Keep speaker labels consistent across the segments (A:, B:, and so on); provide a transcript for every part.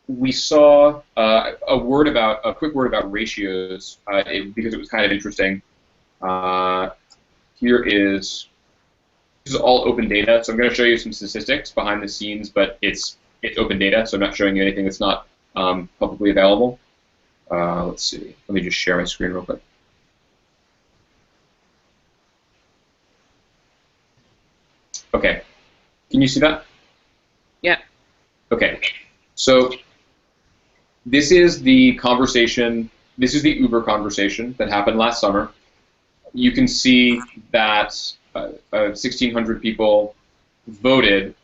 A: we saw a quick word about ratios because it was kind of interesting. Uh, here is This is all open data, so I'm going to show you some statistics behind the scenes, but it's open data, so I'm not showing you anything that's not publicly available. Let's see. Let me just share my screen real quick. Okay. Can you see that?
B: Yeah.
A: Okay. So this is the conversation. This is the Uber conversation that happened last summer. You can see that 1,600 people voted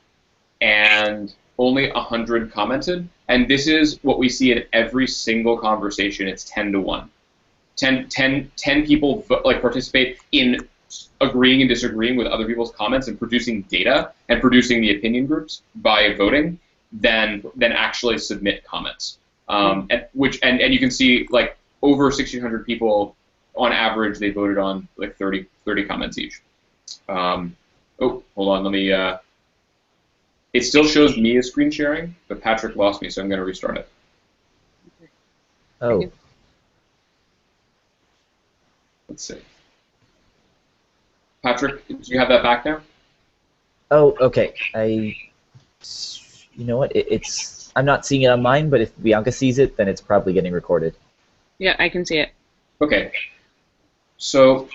A: and only 100 commented. And this is what we see in every single conversation. It's 10 to 1. 10 people participate in agreeing and disagreeing with other people's comments and producing data and producing the opinion groups by voting than actually submit comments. And you can see like over 1,600 people on average they voted on like 30 comments each. Oh, hold on, let me. It still shows me as screen sharing, but Patrick lost me, so I'm going to restart it.
C: Oh.
A: Let's see. Patrick, do you have that back now?
C: Oh, okay. You know what? I'm not seeing it on mine, but if Bianca sees it, then it's probably getting recorded.
B: Yeah, I can see it.
A: Okay. So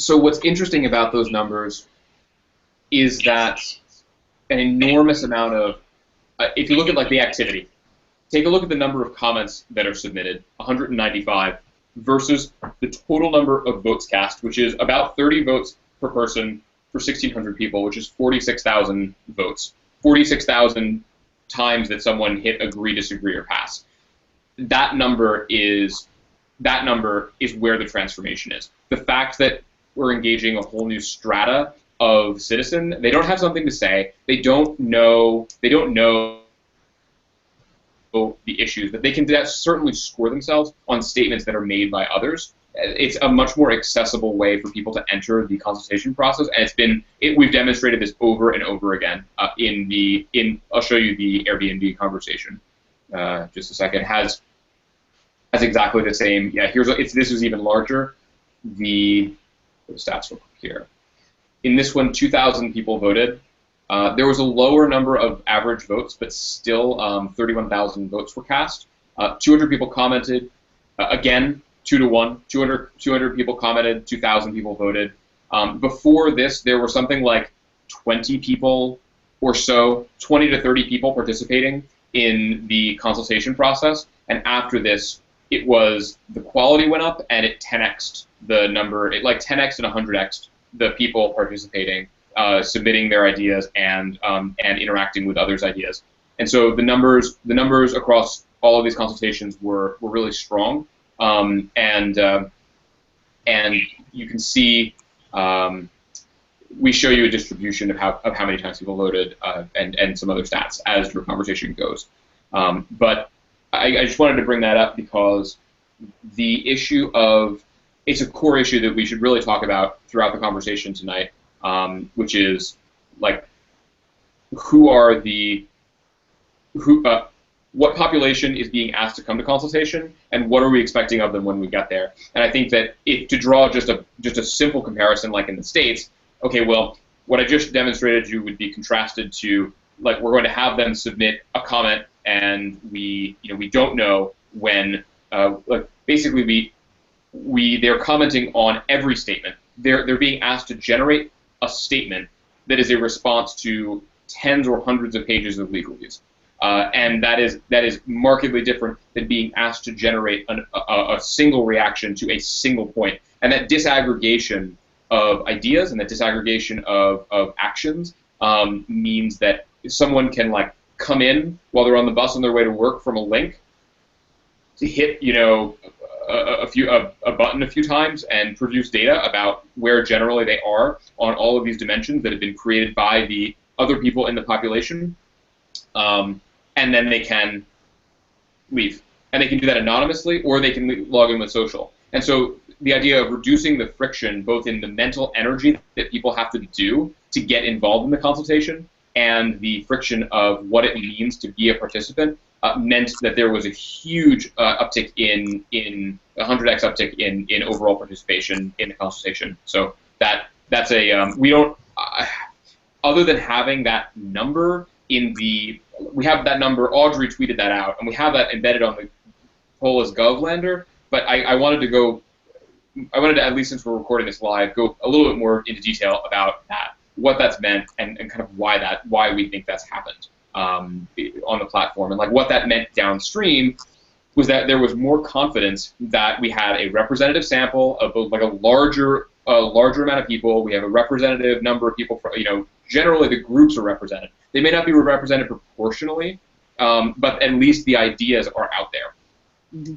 A: what's interesting about those numbers is that an enormous amount of, if you look at like the activity, take a look at the number of comments that are submitted, 195, versus the total number of votes cast, which is about 30 votes per person for 1,600 people, which is 46,000 votes. 46,000 times that someone hit agree, disagree, or pass. That number is where the transformation is. The fact that we're engaging a whole new strata of citizen, they don't have something to say. They don't know the issues, but they can certainly score themselves on statements that are made by others. It's a much more accessible way for people to enter the consultation process, and we've demonstrated this over and over again. I'll show you the Airbnb conversation. Just a second. Has exactly the same. Yeah, this is even larger. The stats real quick here. In this one, 2,000 people voted. There was a lower number of average votes, but still 31,000 votes were cast. 200 people commented. Again, 2 to 1. 200 people commented, 2,000 people voted. Before this, there were something like 20 people or so, 20 to 30 people participating in the consultation process. And after this, the quality went up and it 10x'd the number. It like 10x'd and 100x'd the people participating, submitting their ideas and interacting with others' ideas. And so the numbers across all of these consultations were really strong. And you can see we show you a distribution of how many times people voted and some other stats as your conversation goes. But I just wanted to bring that up because the issue of it's a core issue that we should really talk about throughout the conversation tonight, which is like what population is being asked to come to consultation, and what are we expecting of them when we get there? And I think that to draw just a simple comparison, like in the States, okay, well, what I just demonstrated to you would be contrasted to like we're going to have them submit a comment, and we don't know when. Basically, they're commenting on every statement. They're being asked to generate a statement that is a response to tens or hundreds of pages of legalese. And that is markedly different than being asked to generate a single reaction to a single point. And that disaggregation of ideas and that disaggregation of actions means that someone can like come in while they're on the bus on their way to work from a link to hit a button a few times and produce data about where generally they are on all of these dimensions that have been created by the other people in the population. And then they can leave. And they can do that anonymously, or they can log in with social. And so the idea of reducing the friction, both in the mental energy that people have to do to get involved in the consultation, and the friction of what it means to be a participant meant that there was a huge uptick in 100x uptick in overall participation in the consultation. So that's a we don't other than having that number we have that number. Audrey tweeted that out, and we have that embedded on the Pol.is Gov lander. But I wanted to at least since we're recording this live, go a little bit more into detail about that, what that's meant, and kind of why we think that's happened on the platform, and like what that meant downstream was that there was more confidence that we had a representative sample of like a larger amount of people. We have a representative number of people. Generally the groups are represented. They may not be represented proportionally, but at least the ideas are out there. Mm-hmm.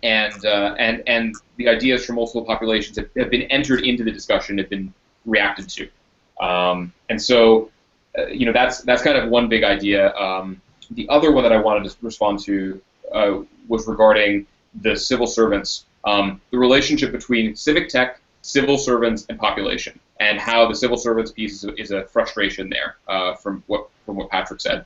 A: And the ideas from multiple populations have been entered into the discussion, have been reacted to, and so that's kind of one big idea. The other one that I wanted to respond to was regarding the civil servants, the relationship between civic tech, civil servants, and population, and how the civil servants piece is a frustration there from what Patrick said.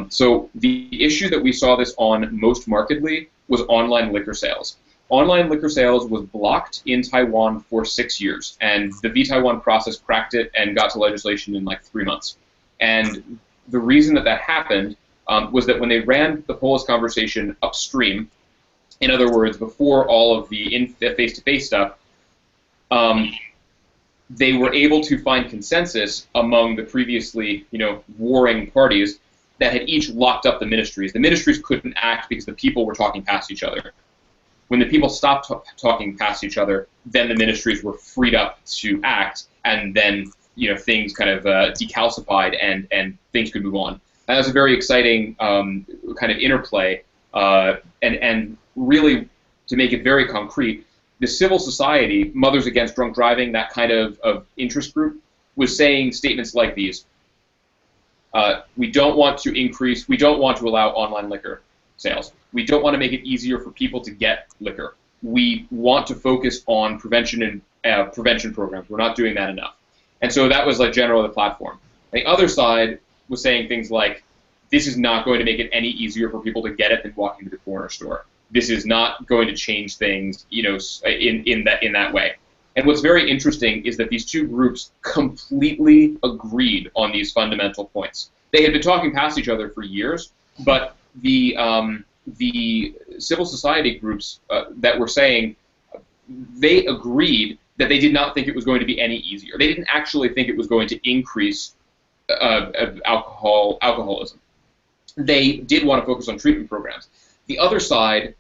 A: So the issue that we saw this on most markedly was online liquor sales. Online liquor sales was blocked in Taiwan for 6 years, and the V-Taiwan process cracked it and got to legislation in like 3 months. And the reason that happened was that when they ran the Polus conversation upstream, in other words, before all of the face-to-face stuff, they were able to find consensus among the previously, warring parties that had each locked up the ministries. The ministries couldn't act because the people were talking past each other. When the people stopped talking past each other, then the ministries were freed up to act, and then things kind of decalcified and things could move on. And that was a very exciting kind of interplay, and really, to make it very concrete, the civil society, Mothers Against Drunk Driving, that kind of interest group, was saying statements like these. We don't want to allow online liquor sales. We don't want to make it easier for people to get liquor. We want to focus on prevention and prevention programs. We're not doing that enough. And so that was like generally the platform. The other side was saying things like, this is not going to make it any easier for people to get it than walking to the corner store. This is not going to change things, in that way. And what's very interesting is that these two groups completely agreed on these fundamental points. They had been talking past each other for years, but the civil society groups that were saying, they agreed that they did not think it was going to be any easier. They didn't actually think it was going to increase alcoholism. They did want to focus on treatment programs. The other side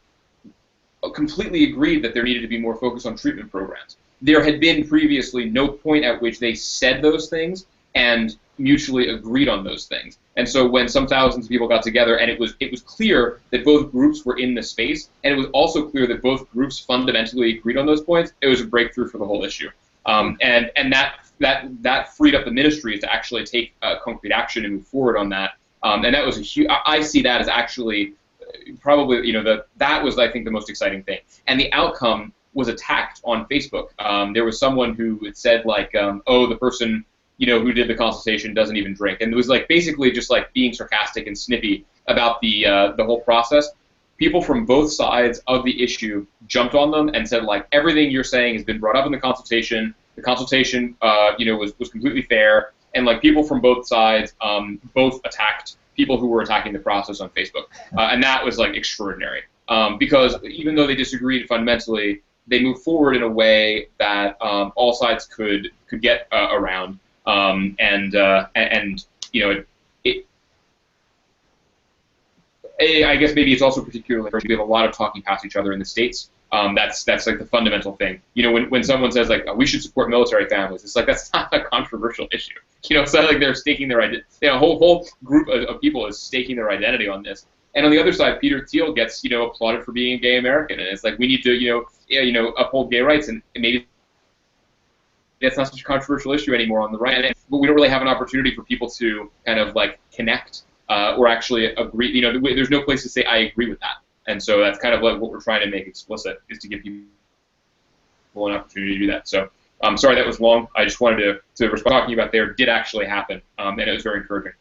A: completely agreed that there needed to be more focus on treatment programs. There had been previously no point at which they said those things and mutually agreed on those things. And so when some thousands of people got together, and it was clear that both groups were in the space, and it was also clear that both groups fundamentally agreed on those points, it was a breakthrough for the whole issue. And that freed up the ministries to actually take concrete action and move forward on that. And that was a huge. I see that as actually probably that was, I think, the most exciting thing. And the outcome was attacked on Facebook. There was someone who had said like, oh, the person who did the consultation doesn't even drink, and it was like basically just like being sarcastic and snippy about the whole process. People from both sides of the issue jumped on them and said like, everything you're saying has been brought up in the consultation. The consultation was completely fair, and like people from both sides both attacked people who were attacking the process on Facebook, and that was like extraordinary because even though they disagreed fundamentally, they moved forward in a way that all sides could get around, I guess maybe it's also particularly we have a lot of talking past each other in the States. That's like the fundamental thing. When someone says like, oh, we should support military families, it's like that's not a controversial issue. It's not like they're staking their identity. A whole group of people is staking their identity on this. And on the other side, Peter Thiel gets applauded for being a gay American, and it's like we need to uphold gay rights, and maybe that's not such a controversial issue anymore on the right. But we don't really have an opportunity for people to kind of like connect or actually agree. There's no place to say I agree with that. And so that's kind of like what we're trying to make explicit, is to give people an opportunity to do that. So I'm sorry that was long. I just wanted to respond. Talking about there did actually happen, and it was very encouraging.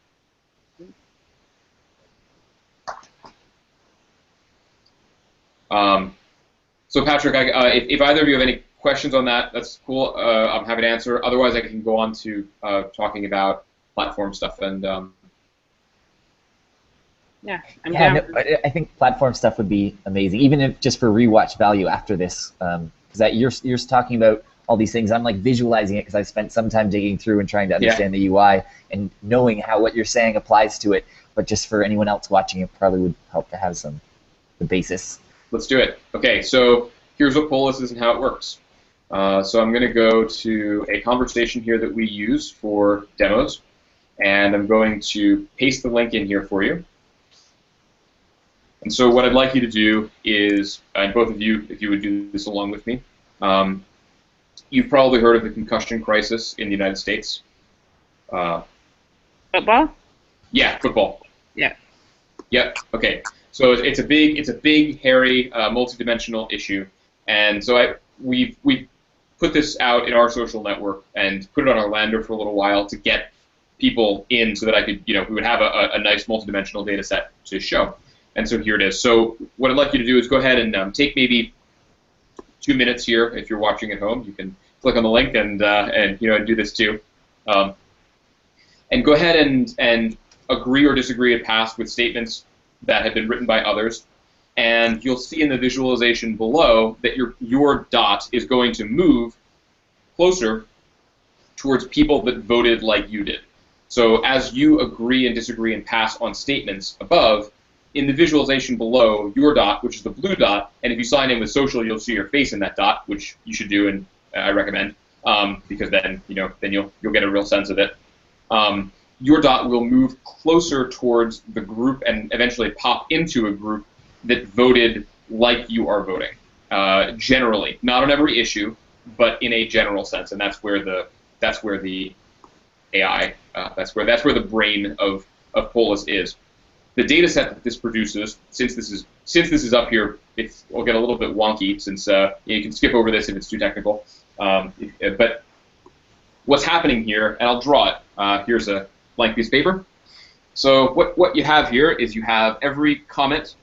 A: So Patrick, if either of you have any questions on that, that's cool. I'm happy to answer. Otherwise, I can go on to talking about platform stuff. And
B: Yeah, I'm
C: Yeah,
B: down.
C: no, I think platform stuff would be amazing, even if just for rewatch value after this. Because that you're talking about all these things, I'm like visualizing it because I spent some time digging through and trying to understand the UI and knowing how what you're saying applies to it. But just for anyone else watching, it probably would help to have the basis.
A: Let's do it. Okay, so here's what Polus is and how it works. So I'm going to go to a conversation here that we use for demos, and I'm going to paste the link in here for you. And so what I'd like you to do is, and both of you, if you would do this along with me, you've probably heard of the concussion crisis in the United States.
B: Football?
A: Yeah, football.
B: Yeah.
A: Yep. Okay. So it's a big, hairy, multidimensional issue, and so we've put this out in our social network and put it on our lander for a little while to get people in, so that I could, we would have a nice multidimensional data set to show. And so here it is. So what I'd like you to do is go ahead and take maybe 2 minutes here. If you're watching at home, you can click on the link and do this too, and go ahead and agree or disagree at past with statements that have been written by others, and you'll see in the visualization below that your dot is going to move closer towards people that voted like you did. So as you agree and disagree and pass on statements above, in the visualization below, your dot, which is the blue dot, and if you sign in with social, you'll see your face in that dot, which you should do, and I recommend, because then you'll get a real sense of it. Your dot will move closer towards the group and eventually pop into a group that voted like you are voting. Generally, not on every issue, but in a general sense, and that's where the AI, that's where the brain of Polus is. The data set that this produces, since this is up here, it'll get a little bit wonky, since you can skip over this if it's too technical. But what's happening here, and I'll draw it. Here's a blank piece of paper. So what you have here is you have every comment,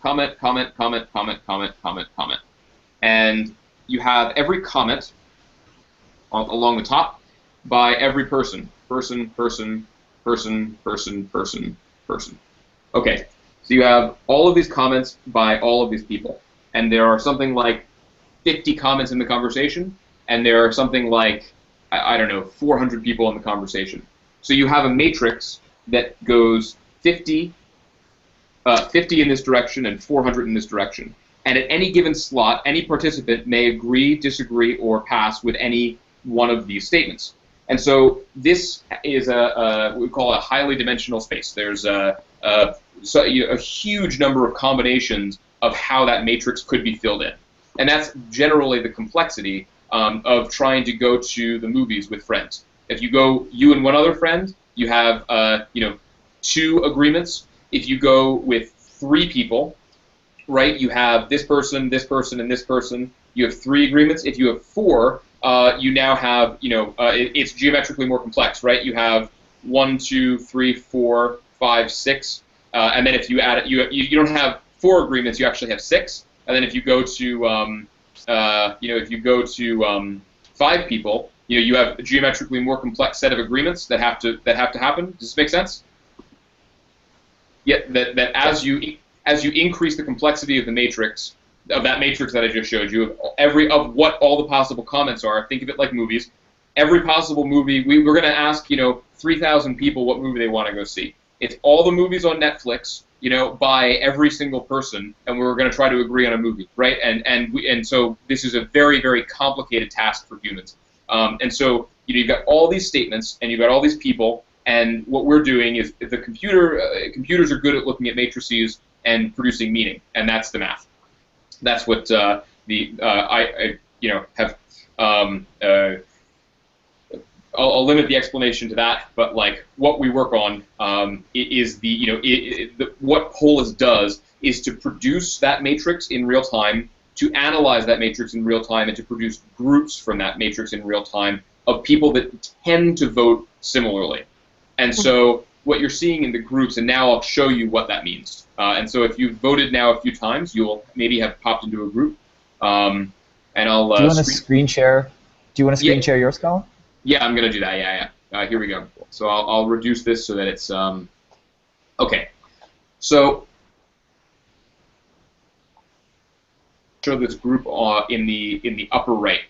A: and you have every comment along the top by every person. Okay, so you have all of these comments by all of these people, and there are something like 50 comments in the conversation, and there are something like, I don't know, 400 people in the conversation. So you have a matrix that goes 50 in this direction and 400 in this direction. And at any given slot, any participant may agree, disagree, or pass with any one of these statements. And so this is what we call a highly dimensional space. There's a huge number of combinations of how that matrix could be filled in. And that's generally the complexity of trying to go to the movies with friends. If you go, you and one other friend, you have 2 agreements. If you go with 3 people, right, you have this person, and this person. You have 3 agreements. If you have 4, you now have, it's geometrically more complex, right? You have 1, 2, 3, 4, 5, 6, and then if you add it, you don't have 4 agreements. You actually have 6. And then if you go to, 5 people, you have a geometrically more complex set of agreements that have to happen. Does this make sense? Yeah. That as you increase the complexity of the matrix, of that matrix that I just showed you, of what all the possible comments are. Think of it like movies. Every possible movie, we're going to ask 3,000 people what movie they want to go see. It's all the movies on Netflix, by every single person, and we're going to try to agree on a movie, right? And so this is a very, very complicated task for humans. And so you've got all these statements, and you've got all these people, and what we're doing is the computers are good at looking at matrices and producing meaning, and that's the math. That's what I'll limit the explanation to that, but like what we work on is what Polus does is to produce that matrix in real time, to analyze that matrix in real time, and to produce groups from that matrix in real time of people that tend to vote similarly. And so what you're seeing in the groups, and now I'll show you what that means. And so if you've voted now a few times, you'll maybe have popped into a group. And I'll.
C: Do you want to screen share? Do you want to screen share yours, Colin?
A: Yeah, I'm going to do that. Yeah. Here we go. So I'll reduce this so that it's okay. So show this group in the upper right.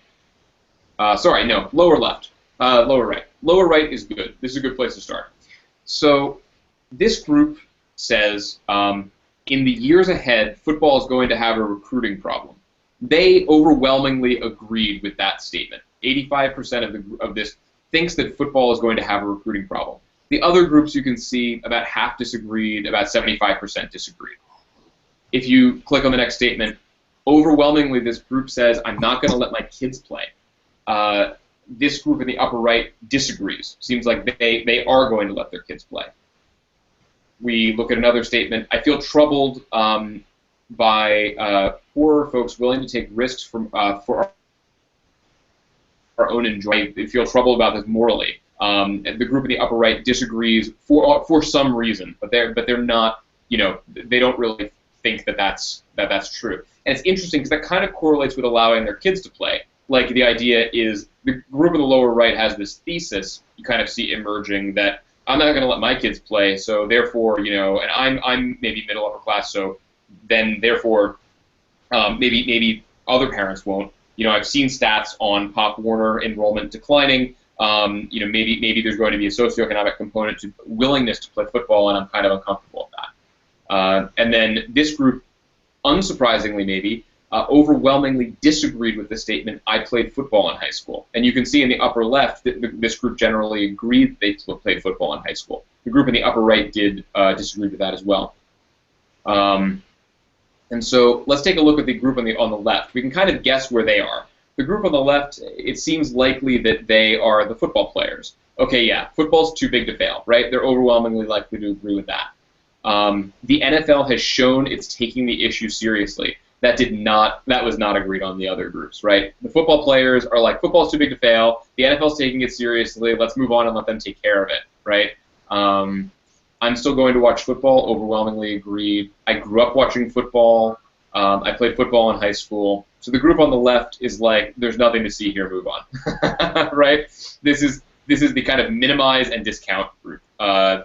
A: Sorry, no, lower left. Lower right. Lower right is good. This is a good place to start. So this group says in the years ahead, football is going to have a recruiting problem. They overwhelmingly agreed with that statement. 85% of this thinks that football is going to have a recruiting problem. The other groups you can see, about half disagreed, about 75% disagreed. If you click on the next statement, overwhelmingly this group says, I'm not going to let my kids play. This group in the upper right disagrees. Seems like they are going to let their kids play. We look at another statement. I feel troubled by poorer folks willing to take risks for our own enjoyment. They feel troubled about this morally. The group in the upper right disagrees for some reason, but they're not, they don't really think that that's true. And it's interesting because that kind of correlates with allowing their kids to play. Like the idea is the group in the lower right has this thesis you kind of see emerging that I'm not going to let my kids play, so therefore, and I'm maybe middle upper class, so then therefore maybe other parents won't. I've seen stats on Pop Warner enrollment declining. Maybe there's going to be a socioeconomic component to willingness to play football, and I'm kind of uncomfortable with that. And then this group, unsurprisingly maybe, overwhelmingly disagreed with the statement, I played football in high school. And you can see in the upper left that this group generally agreed they played football in high school. The group in the upper right did disagree with that as well. And so let's take a look at the group on the left. We can kind of guess where they are. The group on the left, it seems likely that they are the football players. Okay, yeah, football's too big to fail, right? They're overwhelmingly likely to agree with that. The NFL has shown it's taking the issue seriously. That was not agreed on the other groups, right? The football players are like, football's too big to fail. The NFL's taking it seriously. Let's move on and let them take care of it, right? I'm still going to watch football, overwhelmingly agreed. I grew up watching football. I played football in high school. So the group on the left is like, there's nothing to see here, move on, right? This is the kind of minimize and discount group. I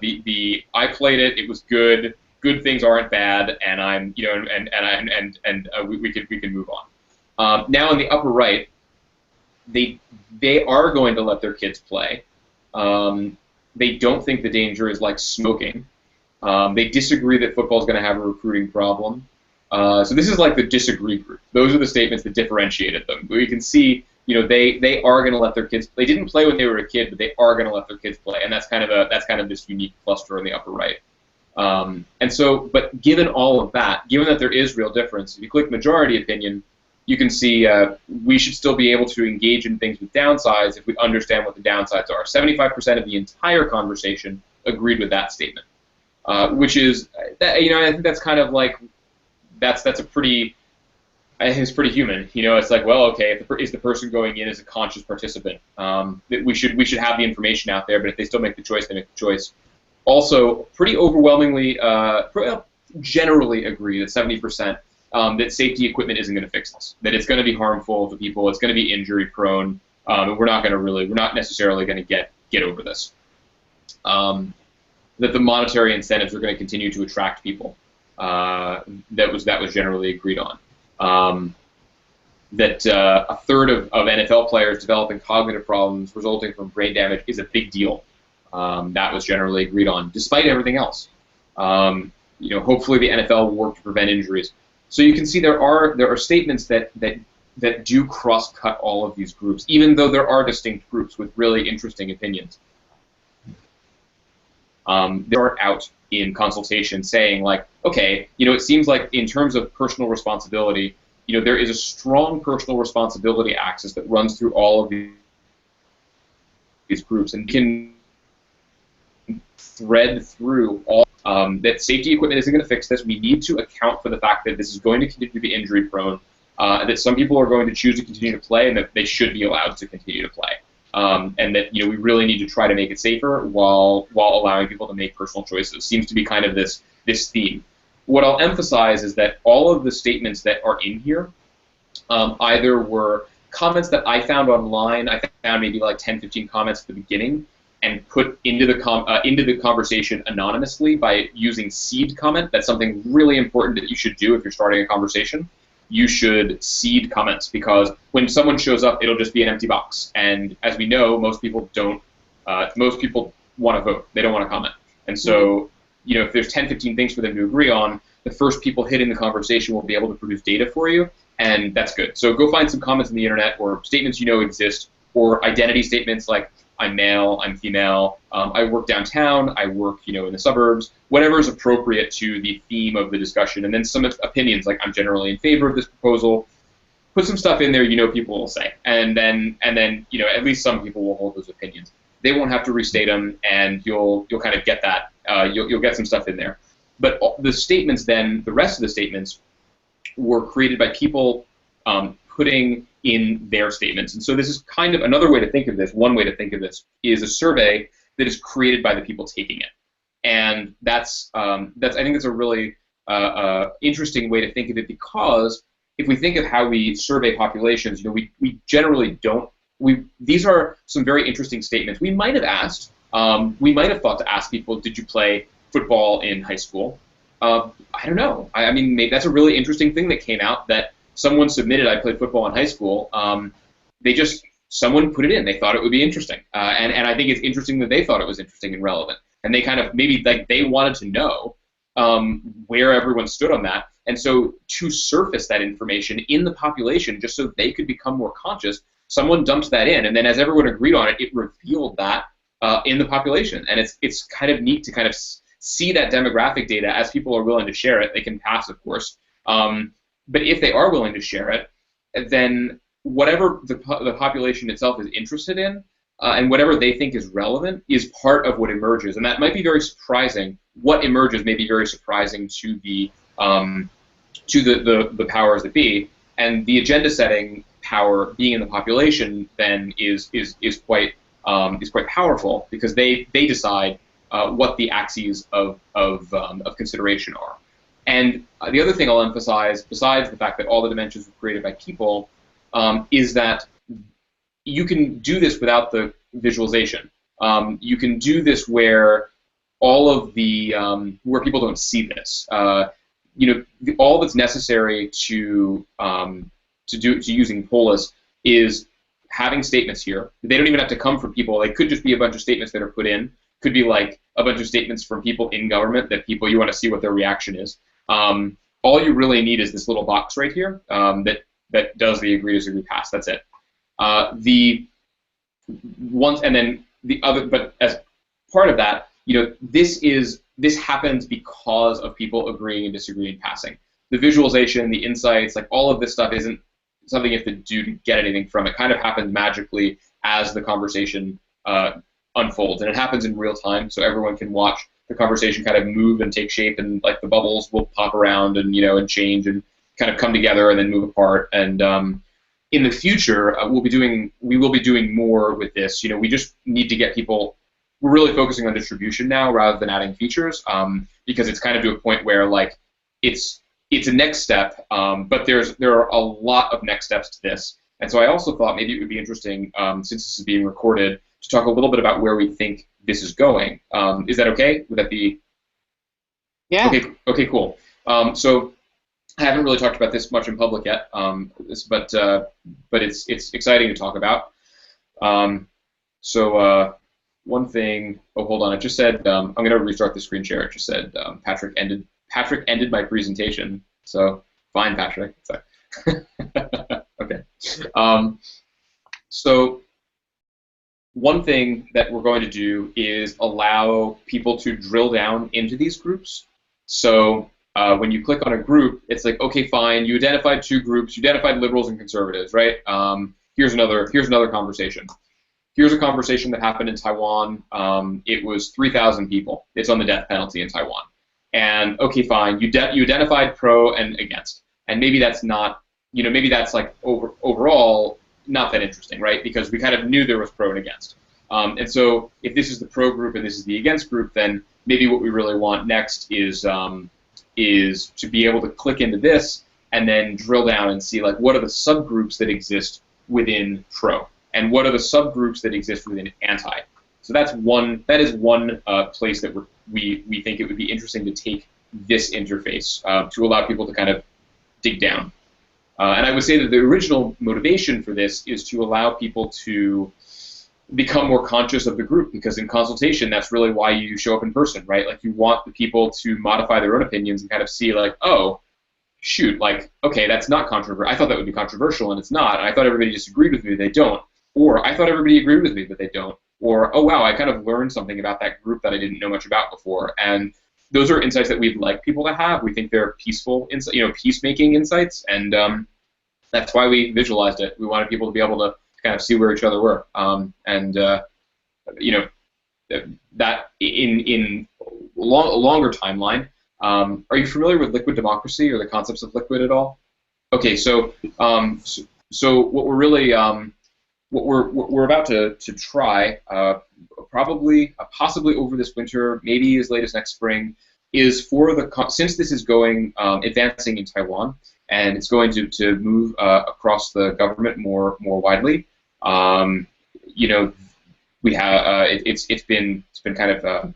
A: played it, it was good. Good things aren't bad, and I'm, we can move on. Now in the upper right, they are going to let their kids play. They don't think the danger is like smoking. They disagree that football is going to have a recruiting problem. So this is like the disagree group. Those are the statements that differentiated them. We can see, they are going to let their kids. They didn't play when they were a kid, but they are going to let their kids play, and that's kind of this unique cluster in the upper right. And so, but given all of that, given that there is real difference, if you click majority opinion, you can see we should still be able to engage in things with downsides if we understand what the downsides are. 75% of the entire conversation agreed with that statement, which is, I think that's kind of like, that's a pretty, I think it's pretty human. It's like, well, okay, is the person going in as a conscious participant? We should have the information out there, but if they still make the choice, they make the choice. Also, pretty overwhelmingly, generally agree that 70% that safety equipment isn't going to fix this. That it's going to be harmful to people. It's going to be injury prone, and we're not necessarily going to get over this. That the monetary incentives are going to continue to attract people. That was generally agreed on. That a third of NFL players developing cognitive problems resulting from brain damage is a big deal. That was generally agreed on, despite everything else. Hopefully the NFL will work to prevent injuries. So you can see there are statements that do cross-cut all of these groups, even though there are distinct groups with really interesting opinions. They are out in consultation saying, like, okay, it seems like in terms of personal responsibility, there is a strong personal responsibility axis that runs through all of these groups, and can thread through all that safety equipment isn't going to fix this. We need to account for the fact that this is going to continue to be injury prone, that some people are going to choose to continue to play, and that they should be allowed to continue to play. and that we really need to try to make it safer while allowing people to make personal choices. Seems to be kind of this theme. What I'll emphasize is that all of the statements that are in here either were comments that I found online. I found maybe like 10, 15 comments at the beginning, and put into the conversation anonymously by using seed comment. That's something really important that you should do if you're starting a conversation. You should seed comments, because when someone shows up, it'll just be an empty box. And as we know, most people don't. Most people want to vote. They don't want to comment. And so, if there's 10, 15 things for them to agree on, the first people hitting the conversation will be able to produce data for you, and that's good. So go find some comments on the internet or statements exist, or identity statements like I'm male, I'm female, I work downtown, I work in the suburbs, whatever is appropriate to the theme of the discussion, and then some opinions like I'm generally in favor of this proposal. Put some stuff in there people will say, and then at least some people will hold those opinions. They won't have to restate them, and you'll kind of get that. You'll get some stuff in there. But the statements then, the rest of the statements, were created by people putting in their statements. And so this is kind of another way to think of this. One way to think of this is a survey that is created by the people taking it. And that's I think that's a really interesting way to think of it, because if we think of how we survey populations, we generally don't. These are some very interesting statements. We might have asked, we might have thought to ask people, did you play football in high school? I don't know. I mean, maybe that's a really interesting thing that came out, that someone submitted, I played football in high school. Someone put it in. They thought it would be interesting. And I think it's interesting that they thought it was interesting and relevant. And they kind of, maybe like they wanted to know where everyone stood on that. And so to surface that information in the population, just so they could become more conscious, someone dumped that in. And then as everyone agreed on it, it revealed that in the population. And it's kind of neat to kind of see that demographic data as people are willing to share it. They can pass, of course. But if they are willing to share it, then whatever the population itself is interested in and whatever they think is relevant is part of what emerges. And that might be very surprising. What emerges may be very surprising to the powers that be. And the agenda setting power being in the population then is quite powerful, because they decide what the axes of consideration are. And the other thing I'll emphasize, besides the fact that all the dimensions were created by people, is that you can do this without the visualization. You can do this where all of the where people don't see this. All that's necessary to using Polus is having statements here. They don't even have to come from people. They could just be a bunch of statements that are put in. Could be like a bunch of statements from people in government that you want to see what their reaction is. All you really need is this little box right here that does the agree, disagree, pass. That's it. And then the other, but as part of that, this happens because of people agreeing and disagreeing, passing. The visualization, the insights, like all of this stuff isn't something you have to do to get anything from it. Kind of happens magically as the conversation unfolds, and it happens in real time, so everyone can watch the conversation kind of move and take shape, and like the bubbles will pop around and and change and kind of come together and then move apart. And in the future, we will be doing more with this. We just need to get people. We're really focusing on distribution now rather than adding features, because it's kind of to a point where like it's a next step, but there are a lot of next steps to this. And so I also thought maybe it would be interesting, since this is being recorded, to talk a little bit about where we think this is going. Is that okay? Would that be?
B: Yeah.
A: Okay. Cool. So I haven't really talked about this much in public yet, but it's exciting to talk about. One thing. Oh, hold on. It just said I'm going to restart the screen share. It just said Patrick ended my presentation. So fine, Patrick. Okay. So one thing that we're going to do is allow people to drill down into these groups. So when you click on a group, it's like, okay, fine, you identified two groups. You identified liberals and conservatives, right? Here's another conversation. Here's a conversation that happened in Taiwan. It was 3,000 people. It's on the death penalty in Taiwan. And okay, fine, you identified pro and against. And maybe that's not, maybe that's like overall not that interesting, right? Because we kind of knew there was pro and against. And so if this is the pro group and this is the against group, then maybe what we really want next is to be able to click into this and then drill down and see like what are the subgroups that exist within pro and what are the subgroups that exist within anti. So that is one place that we think it would be interesting to take this interface to allow people to kind of dig down. And I would say that the original motivation for this is to allow people to become more conscious of the group, because in consultation, that's really why you show up in person, right? Like you want the people to modify their own opinions and kind of see like, oh, shoot, like, okay, that's not controversial. I thought that would be controversial, and it's not. And I thought everybody disagreed with me, they don't. Or I thought everybody agreed with me, but they don't. Or, oh, wow, I kind of learned something about that group that I didn't know much about before. And those are insights that we'd like people to have. We think they're peaceful, peacemaking insights, and that's why we visualized it. We wanted people to be able to kind of see where each other were, that in a longer timeline. Are you familiar with liquid democracy or the concepts of liquid at all? Okay, so what we're really what we're about to try, possibly over this winter, maybe as late as next spring, is since this is going advancing in Taiwan and it's going to move across the government more widely. We have it's been kind of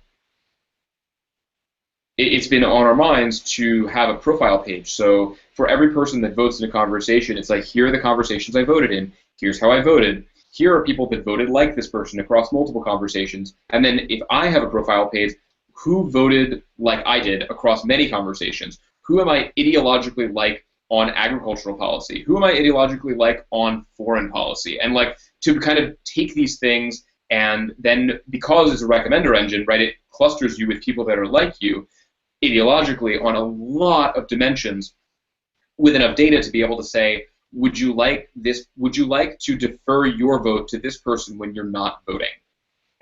A: it's been on our minds to have a profile page. So for every person that votes in a conversation, it's like, here are the conversations I voted in. Here's how I voted. Here are people that voted like this person across multiple conversations. And then if I have a profile page, who voted like I did across many conversations? Who am I ideologically like on agricultural policy? Who am I ideologically like on foreign policy? And like to kind of take these things, and then because it's a recommender engine, right, it clusters you with people that are like you ideologically on a lot of dimensions with enough data to be able to say, would you like this? Would you like to defer your vote to this person when you're not voting?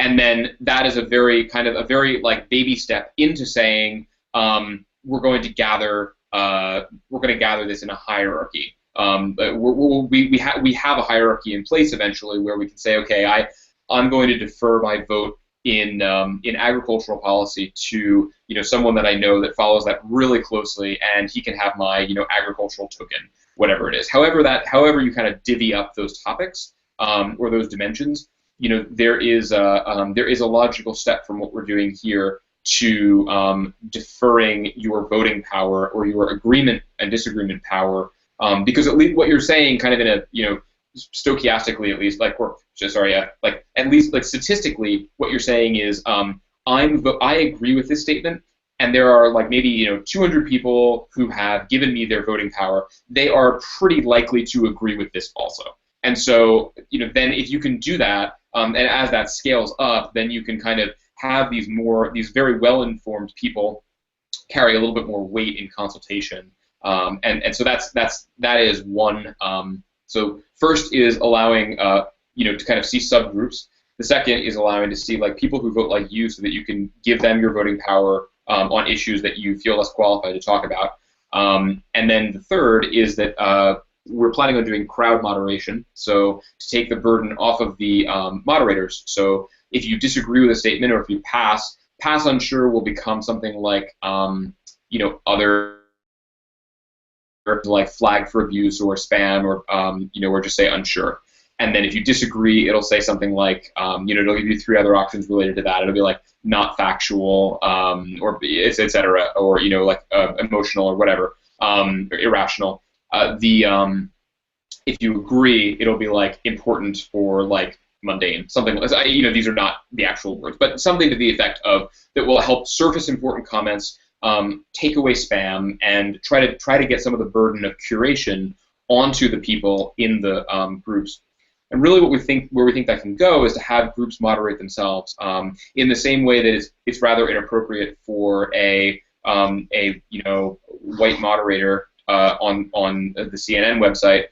A: And then that is a very like baby step into saying we're going to gather this in a hierarchy. We have a hierarchy in place eventually where we can say, okay, I'm going to defer my vote in agricultural policy to someone that I know that follows that really closely, and he can have my agricultural token, whatever it is. However you kind of divvy up those topics or those dimensions, there is a logical step from what we're doing here to deferring your voting power or your agreement and disagreement power, because at least what you're saying, kind of in a stochastically at least, at least statistically, what you're saying is I agree with this statement, and there are like maybe 200 people who have given me their voting power. They are pretty likely to agree with this also. And so then if you can do that, and as that scales up, then you can kind of have these very well-informed people carry a little bit more weight in consultation. And so that is one. So first is allowing to kind of see subgroups. The second is allowing to see like people who vote like you, so that you can give them your voting power on issues that you feel less qualified to talk about. And then the third is that we're planning on doing crowd moderation, so to take the burden off of the moderators. So if you disagree with a statement, or if you pass unsure will become something like other, like flag for abuse or spam, or just say unsure. And then if you disagree, it'll say something like, it'll give you 3 other options related to that. It'll be like not factual, or etc., or emotional or whatever, or irrational. If you agree, it'll be like important or like mundane, something. These are not the actual words, but something to the effect of that will help surface important comments, take away spam, and try to get some of the burden of curation onto the people in the groups. And really, where we think that can go is to have groups moderate themselves, in the same way that it's rather inappropriate for a white moderator on the CNN website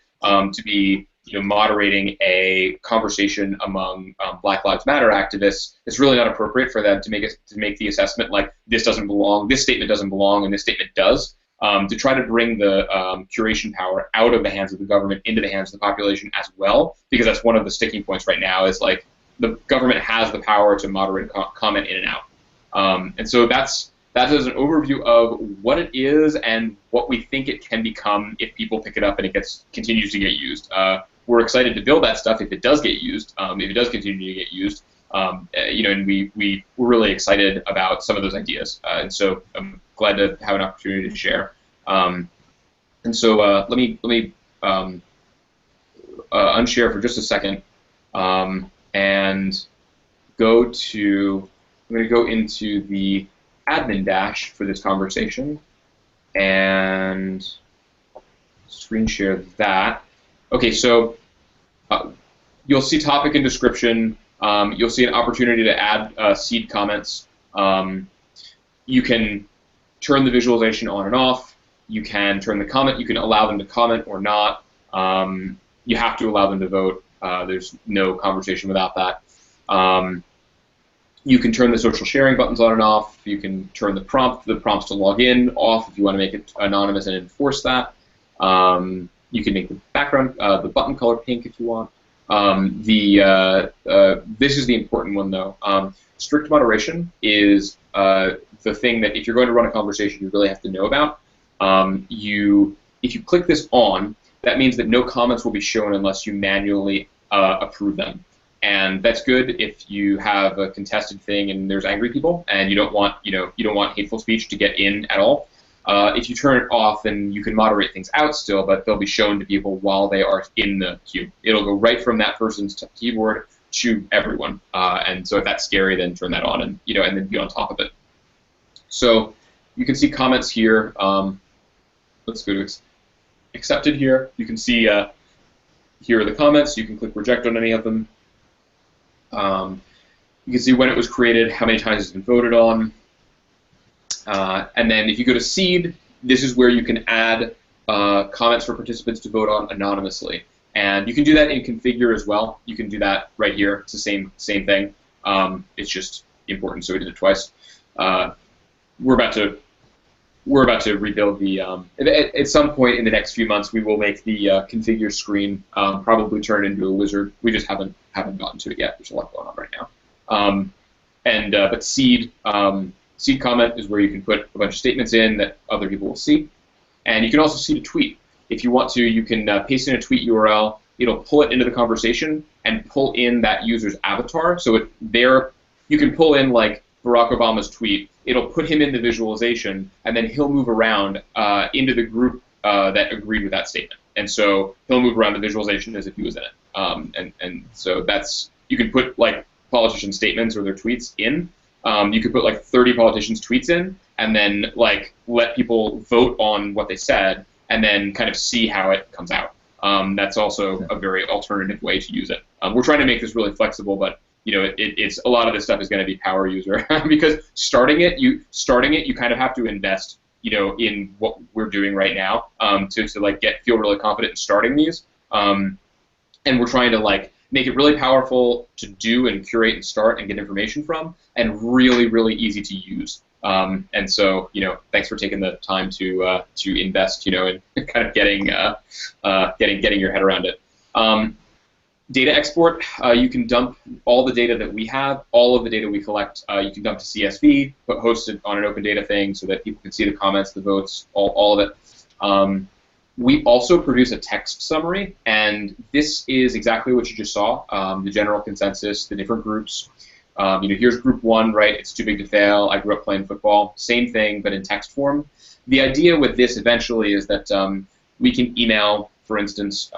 A: to be moderating a conversation among Black Lives Matter activists. It's really not appropriate for them to make the assessment like this doesn't belong, this statement doesn't belong, and this statement does. to try to bring the curation power out of the hands of the government into the hands of the population as well, because that's one of the sticking points right now is like the government has the power to moderate comment in and out. And so that is an overview of what it is and what we think it can become if people pick it up and it continues to get used. We're excited to build that stuff if it does get used, if it does continue to get used. And we're really excited about some of those ideas. And so I'm glad to have an opportunity to share. And so let me unshare for just a second and I'm going to go into the admin dash for this conversation and screen share that. Okay, so you'll see topic and description. You'll see an opportunity to add seed comments. You can turn the visualization on and off. You can turn the comment. You can allow them to comment or not. You have to allow them to vote. There's no conversation without that. You can turn the social sharing buttons on and off. You can turn the prompts to log in off if you want to make it anonymous and enforce that. You can make the background, the button color pink if you want. This is the important one though. Strict moderation is the thing that if you're going to run a conversation, you really have to know about. If you click this on, that means that no comments will be shown unless you manually approve them. And that's good if you have a contested thing and there's angry people and you don't want hateful speech to get in at all. If you turn it off, then you can moderate things out still, but they'll be shown to people while they are in the queue. It'll go right from that person's keyboard to everyone. And so if that's scary, then turn that on and and then be on top of it. So you can see comments here. Let's go to accepted here. You can see here are the comments. You can click reject on any of them. You can see when it was created, how many times it's been voted on. And then if you go to seed, this is where you can add comments for participants to vote on anonymously. And you can do that in configure as well. You can do that right here. It's the same thing. It's just important, so we did it twice. We're about to rebuild the. At some point in the next few months, we will make the configure screen probably turn into a wizard. We just haven't gotten to it yet. There's a lot going on right now. But seed comment is where you can put a bunch of statements in that other people will see, and you can also seed a tweet. If you want to, you can paste in a tweet URL. It'll pull it into the conversation and pull in that user's avatar. So you can pull in like Barack Obama's tweet. It'll put him in the visualization, and then he'll move around into the group that agreed with that statement. And so he'll move around the visualization as if he was in it. And so you can put like politician statements or their tweets in. You could put like 30 politicians' tweets in, and then like let people vote on what they said, and then kind of see how it comes out. That's also a very alternative way to use it. We're trying to make this really flexible, but it's a lot of this stuff is going to be power user because starting it, you kind of have to invest, in what we're doing right now to like feel really confident in starting these. And we're trying to like make it really powerful to do and curate and start and get information from, and really, really easy to use. And so, thanks for taking the time to invest, in kind of getting your head around it. Data export, you can dump all the data that we have, all of the data we collect, you can dump to CSV, host it on an open data thing so that people can see the comments, the votes, all of it. We also produce a text summary, and this is exactly what you just saw, the general consensus, the different groups. Here's group one, right? It's too big to fail. I grew up playing football. Same thing, but in text form. The idea with this eventually is that we can email, for instance,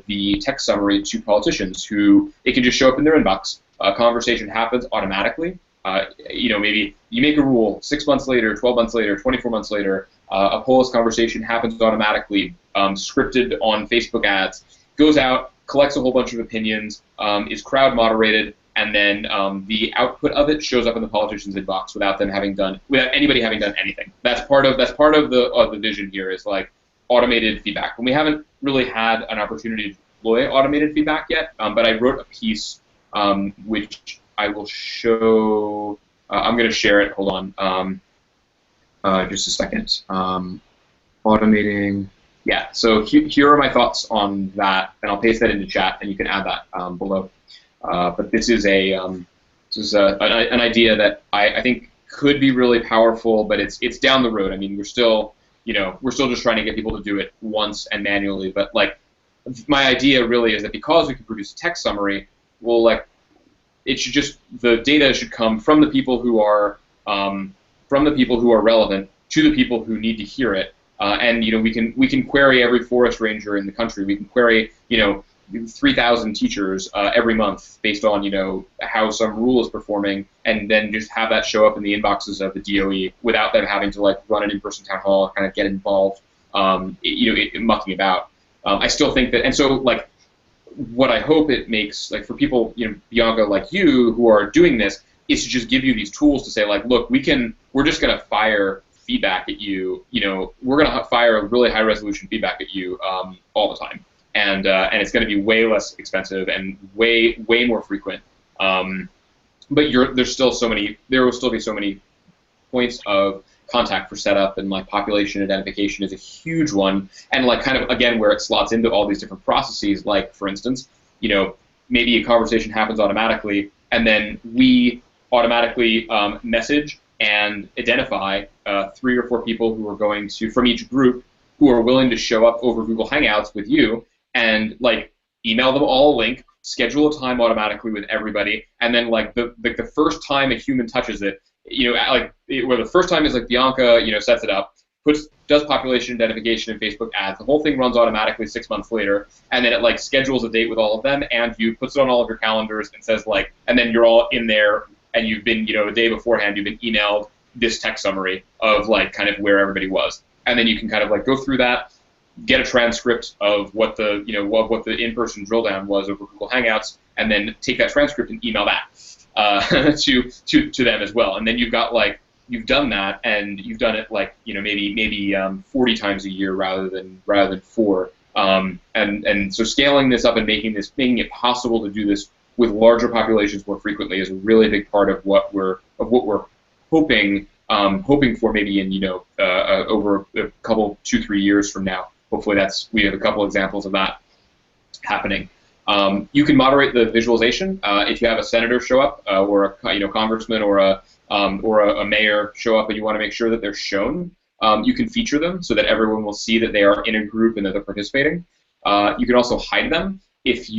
A: the text summary to politicians who it can just show up in their inbox. A conversation happens automatically. Maybe you make a rule 6 months later, 12 months later, 24 months later, a Polus conversation happens automatically, scripted on Facebook ads, goes out, collects a whole bunch of opinions, is crowd moderated, and then the output of it shows up in the politician's inbox without anybody having done anything. That's part of the vision here is like automated feedback. And we haven't really had an opportunity to deploy automated feedback yet, but I wrote a piece which I will show. I'm going to share it. Hold on, just a second. Automating. Yeah, so here are my thoughts on that, and I'll paste that into chat, and you can add that below. But this is an idea that I think could be really powerful, but it's down the road. I mean, we're still just trying to get people to do it once and manually. But like, my idea really is that because we can produce a text summary, well, like, the data should come from the people who are relevant to the people who need to hear it. And we can query every forest ranger in the country. We can query 3,000 teachers every month based on how some rule is performing, and then just have that show up in the inboxes of the DOE without them having to like run an in-person town hall, kind of get involved, mucking about. I still think that, and so like, what I hope it makes, like, for people, Bianca, like you, who are doing this, is to just give you these tools to say, like, look, we're just going to fire feedback at you. We're going to fire really high resolution feedback at you all the time, and it's going to be way less expensive and way more frequent. But there will still be so many points of contact for setup, and like population identification is a huge one, and like kind of again where it slots into all these different processes. Like, for instance, maybe a conversation happens automatically, and then we automatically message and identify 3 or 4 people who are going to, from each group, who are willing to show up over Google Hangouts with you, and like email them all a link, schedule a time automatically with everybody, and then like the first time a human touches it, where the first time is like Bianca, sets it up, does population identification and Facebook ads. The whole thing runs automatically 6 months later, and then it like schedules a date with all of them, and you puts it on all of your calendars and says like, and then you're all in there, and you've been, a day beforehand, you've been emailed this text summary of like kind of where everybody was, and then you can kind of like go through that, get a transcript of what the what the in-person drill down was over Google Hangouts, and then take that transcript and email that to them as well. And then you've done that, and you've done it like maybe 40 times a year rather than 4. And so scaling this up and making it possible to do this with larger populations more frequently is a really big part of what we're hoping for, maybe in over a couple 2-3 years from now. Hopefully we have a couple examples of that happening. You can moderate the visualization if you have a senator show up, or a congressman or a mayor show up, and you want to make sure that they're shown. You can feature them so that everyone will see that they are in a group and that they're participating. You can also hide them if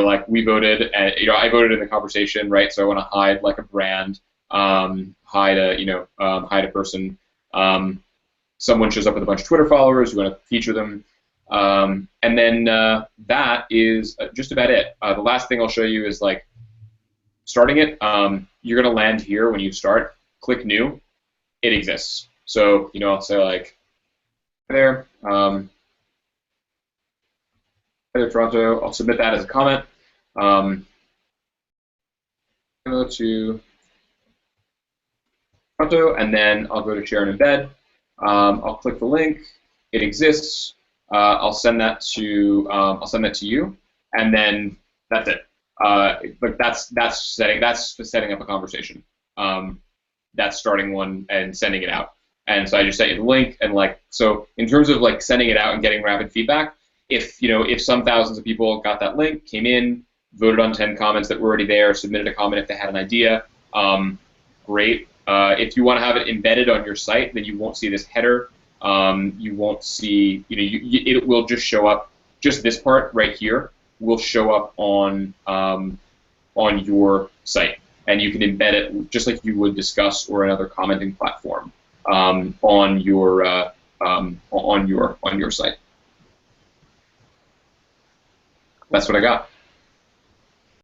A: like we voted, I voted in the conversation, right? So I want to hide like a brand, hide a person. Someone shows up with a bunch of Twitter followers, you want to feature them. And then that is just about it. The last thing I'll show you is like starting it. You're going to land here when you start. Click New. It exists. So I'll say like, hi there, Toronto. I'll submit that as a comment. Go to Toronto, and then I'll go to share and embed. I'll click the link. It exists. I'll send that to you, and then that's it. Like that's setting up a conversation. That's starting one and sending it out. And so I just sent you the link, and like, so in terms of like sending it out and getting rapid feedback, if some thousands of people got that link, came in, voted on 10 comments that were already there, submitted a comment if they had an idea, great. If you want to have it embedded on your site, then you won't see this header. You won't see, it will just show up. Just this part right here will show up on your site, and you can embed it just like you would Discuss or another commenting platform on your site. That's what I got.